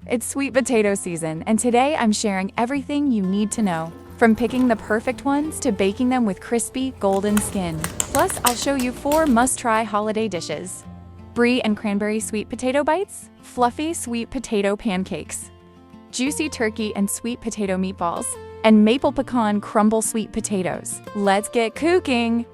It's sweet potato season, and today I'm sharing everything you need to know, from picking the perfect ones to baking them with crispy, golden skin. Plus, I'll show you 4 must-try holiday dishes: Brie and cranberry sweet potato bites, fluffy sweet potato pancakes, juicy turkey and sweet potato meatballs, and maple-pecan crumble sweet potatoes. Let's get cooking!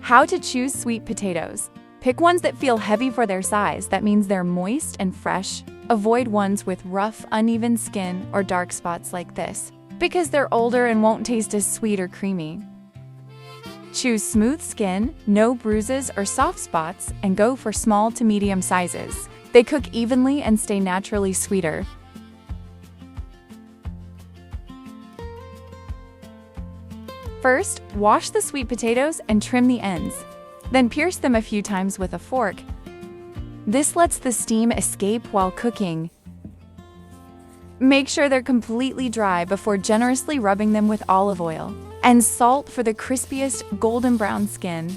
How to choose sweet potatoes. Pick ones that feel heavy for their size. That means they're moist and fresh. Avoid ones with rough, uneven skin or dark spots like this, because they're older and won't taste as sweet or creamy. Choose smooth skin, no bruises or soft spots, and go for small to medium sizes. They cook evenly and stay naturally sweeter. First, wash the sweet potatoes and trim the ends. Then pierce them a few times with a fork. This lets the steam escape while cooking. Make sure they're completely dry before generously rubbing them with olive oil. And salt for the crispiest golden brown skin.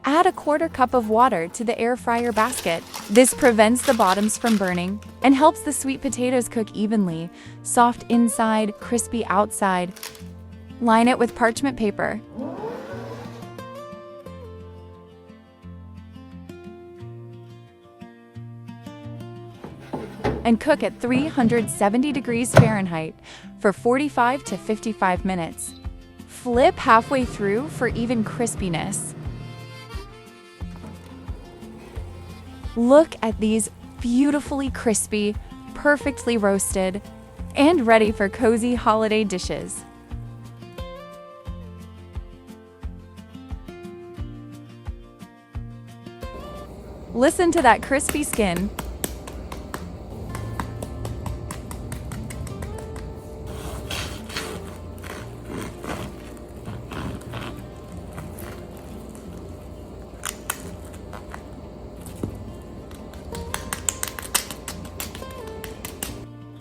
Add a 1/4 cup of water to the air fryer basket. This prevents the bottoms from burning and helps the sweet potatoes cook evenly, soft inside, crispy outside. Line it with parchment paper. And cook at 370 degrees Fahrenheit for 45 to 55 minutes. Flip halfway through for even crispiness. Look at these beautifully crispy, perfectly roasted, and ready for cozy holiday dishes. Listen to that crispy skin.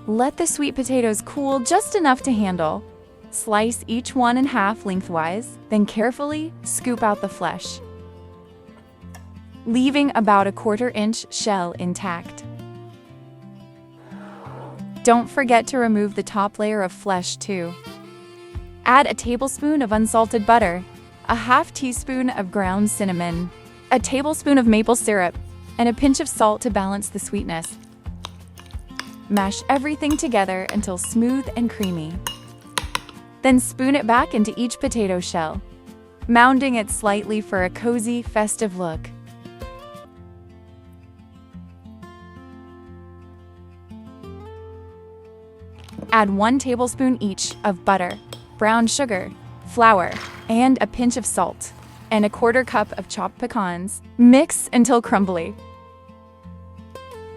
Let the sweet potatoes cool just enough to handle. Slice each one in half lengthwise, then carefully scoop out the flesh, leaving about a 1/4 inch shell intact. Don't forget to remove the top layer of flesh too. Add a tablespoon of unsalted butter, a 1/2 teaspoon of ground cinnamon, a tablespoon of maple syrup, and a pinch of salt to balance the sweetness. Mash everything together until smooth and creamy. Then spoon it back into each potato shell, mounding it slightly for a cozy, festive look. Add 1 tablespoon each of butter, brown sugar, flour, and a pinch of salt, and a 1/4 cup of chopped pecans. Mix until crumbly.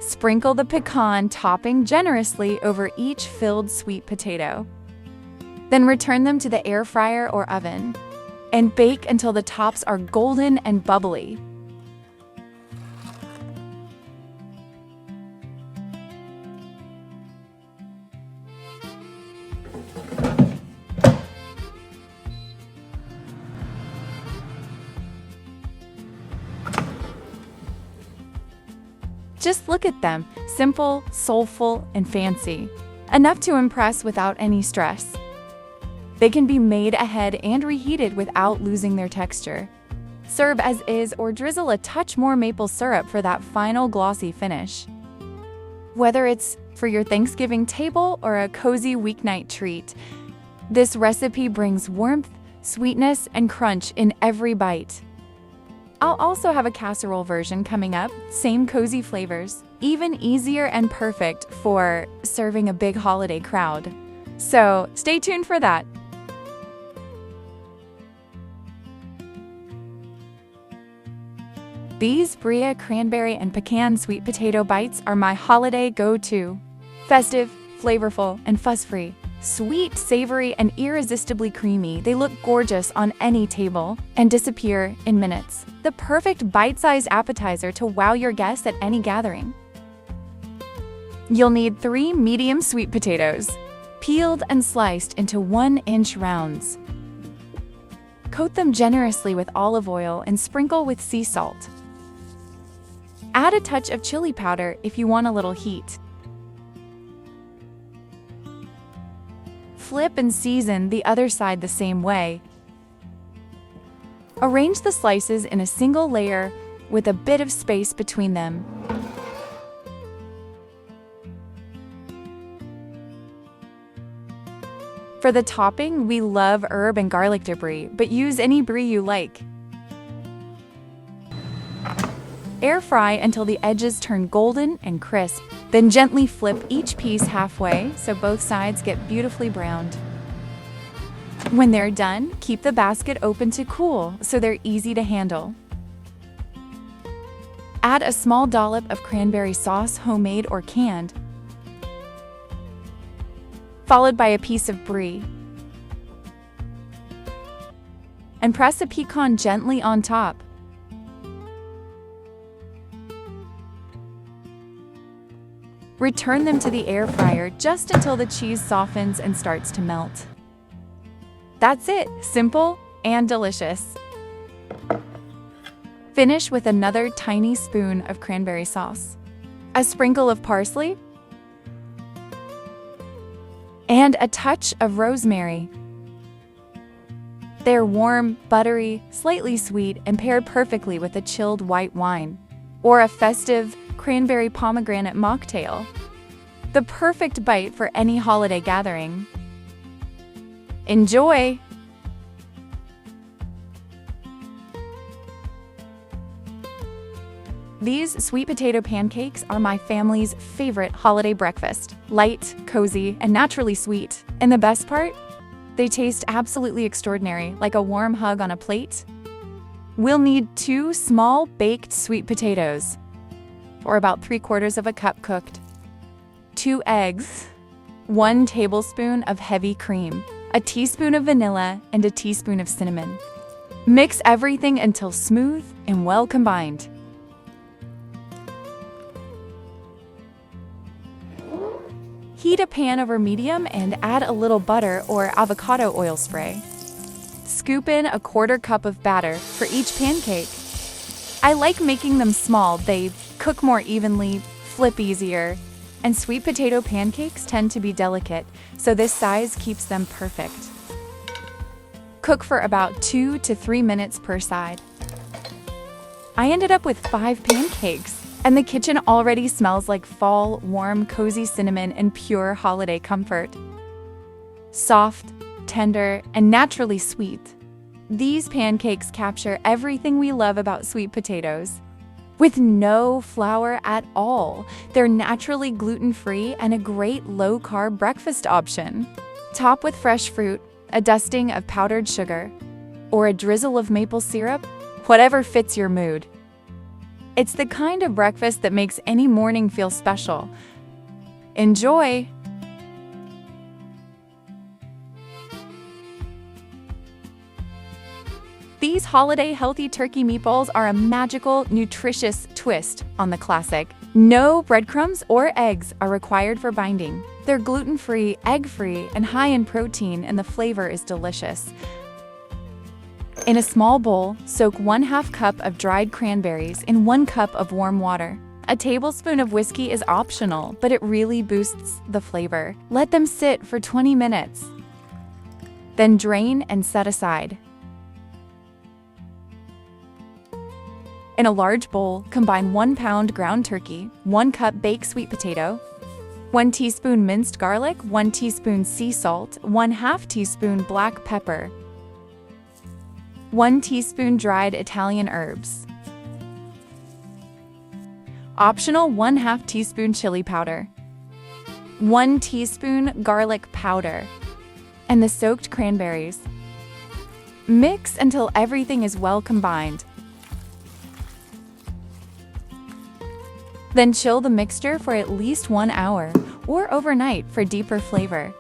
Sprinkle the pecan topping generously over each filled sweet potato. Then return them to the air fryer or oven and bake until the tops are golden and bubbly. Just look at them, simple, soulful, and fancy. Enough to impress without any stress. They can be made ahead and reheated without losing their texture. Serve as is or drizzle a touch more maple syrup for that final glossy finish. Whether it's for your Thanksgiving table or a cozy weeknight treat, this recipe brings warmth, sweetness, and crunch in every bite. I'll also have a casserole version coming up, same cozy flavors, even easier and perfect for serving a big holiday crowd. So stay tuned for that. These Brie cranberry and pecan sweet potato bites are my holiday go-to. Festive, flavorful, and fuss-free. Sweet, savory, and irresistibly creamy, they look gorgeous on any table and disappear in minutes. The perfect bite-sized appetizer to wow your guests at any gathering. You'll need 3 medium sweet potatoes, peeled and sliced into 1-inch rounds. Coat them generously with olive oil and sprinkle with sea salt. Add a touch of chili powder if you want a little heat. Flip and season the other side the same way. Arrange the slices in a single layer with a bit of space between them. For the topping, we love herb and garlic brie, but use any brie you like. Air fry until the edges turn golden and crisp, then gently flip each piece halfway so both sides get beautifully browned. When they're done, keep the basket open to cool so they're easy to handle. Add a small dollop of cranberry sauce, homemade or canned, followed by a piece of brie. And press a pecan gently on top. Return them to the air fryer just until the cheese softens and starts to melt. That's it, simple and delicious. Finish with another tiny spoon of cranberry sauce, a sprinkle of parsley, and a touch of rosemary. They're warm, buttery, slightly sweet, and paired perfectly with a chilled white wine or a festive cranberry pomegranate mocktail. The perfect bite for any holiday gathering. Enjoy! These sweet potato pancakes are my family's favorite holiday breakfast. Light, cozy, and naturally sweet. And the best part? They taste absolutely extraordinary, like a warm hug on a plate. We'll need 2 small baked sweet potatoes, or about 3/4 of a cup cooked, 2 eggs, 1 tablespoon of heavy cream, a teaspoon of vanilla, and a teaspoon of cinnamon. Mix everything until smooth and well combined. Heat a pan over medium and add a little butter or avocado oil spray. Scoop in a 1/4 cup of batter for each pancake. I like making them small, they cook more evenly, flip easier, and sweet potato pancakes tend to be delicate, so this size keeps them perfect. Cook for about 2 to 3 minutes per side. I ended up with 5 pancakes, and the kitchen already smells like fall, warm, cozy cinnamon and pure holiday comfort. Soft, tender, and naturally sweet, these pancakes capture everything we love about sweet potatoes. With no flour at all, they're naturally gluten-free and a great low-carb breakfast option. Top with fresh fruit, a dusting of powdered sugar, or a drizzle of maple syrup, whatever fits your mood. It's the kind of breakfast that makes any morning feel special. Enjoy! These holiday healthy turkey meatballs are a magical, nutritious twist on the classic. No breadcrumbs or eggs are required for binding. They're gluten-free, egg-free, and high in protein, and the flavor is delicious. In a small bowl, soak 1/2 cup of dried cranberries in 1 cup of warm water. A tablespoon of whiskey is optional, but it really boosts the flavor. Let them sit for 20 minutes. Then drain and set aside. In a large bowl, combine 1 pound ground turkey, 1 cup baked sweet potato, 1 teaspoon minced garlic, 1 teaspoon sea salt, 1/2 teaspoon black pepper, 1 teaspoon dried Italian herbs. Optional 1/2 teaspoon chili powder, 1 teaspoon garlic powder, and the soaked cranberries. Mix until everything is well combined. Then chill the mixture for at least 1 hour or overnight for deeper flavor.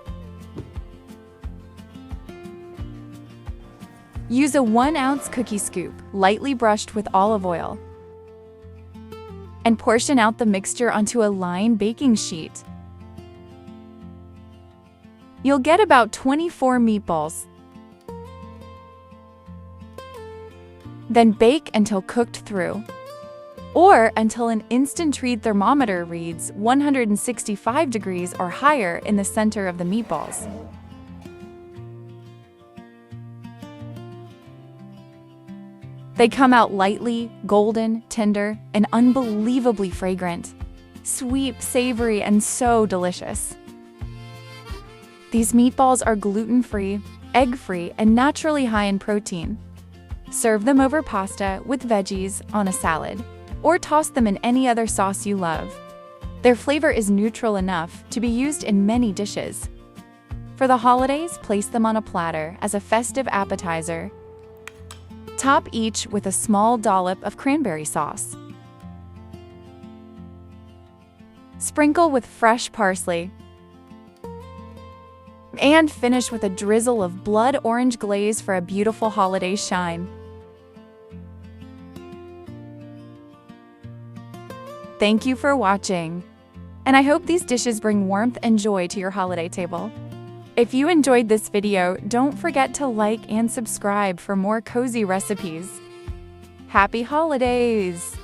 Use a 1-ounce cookie scoop, lightly brushed with olive oil, and portion out the mixture onto a lined baking sheet. You'll get about 24 meatballs. Then bake until cooked through. or until an instant treat thermometer reads 165 degrees or higher in the center of the meatballs. They come out lightly, golden, tender, and unbelievably fragrant. Sweet, savory, and so delicious. These meatballs are gluten-free, egg-free, and naturally high in protein. Serve them over pasta with veggies on a salad, or toss them in any other sauce you love. Their flavor is neutral enough to be used in many dishes. For the holidays, place them on a platter as a festive appetizer. Top each with a small dollop of cranberry sauce. Sprinkle with fresh parsley. And finish with a drizzle of blood orange glaze for a beautiful holiday shine. Thank you for watching, and I hope these dishes bring warmth and joy to your holiday table. If you enjoyed this video, don't forget to like and subscribe for more cozy recipes. Happy holidays!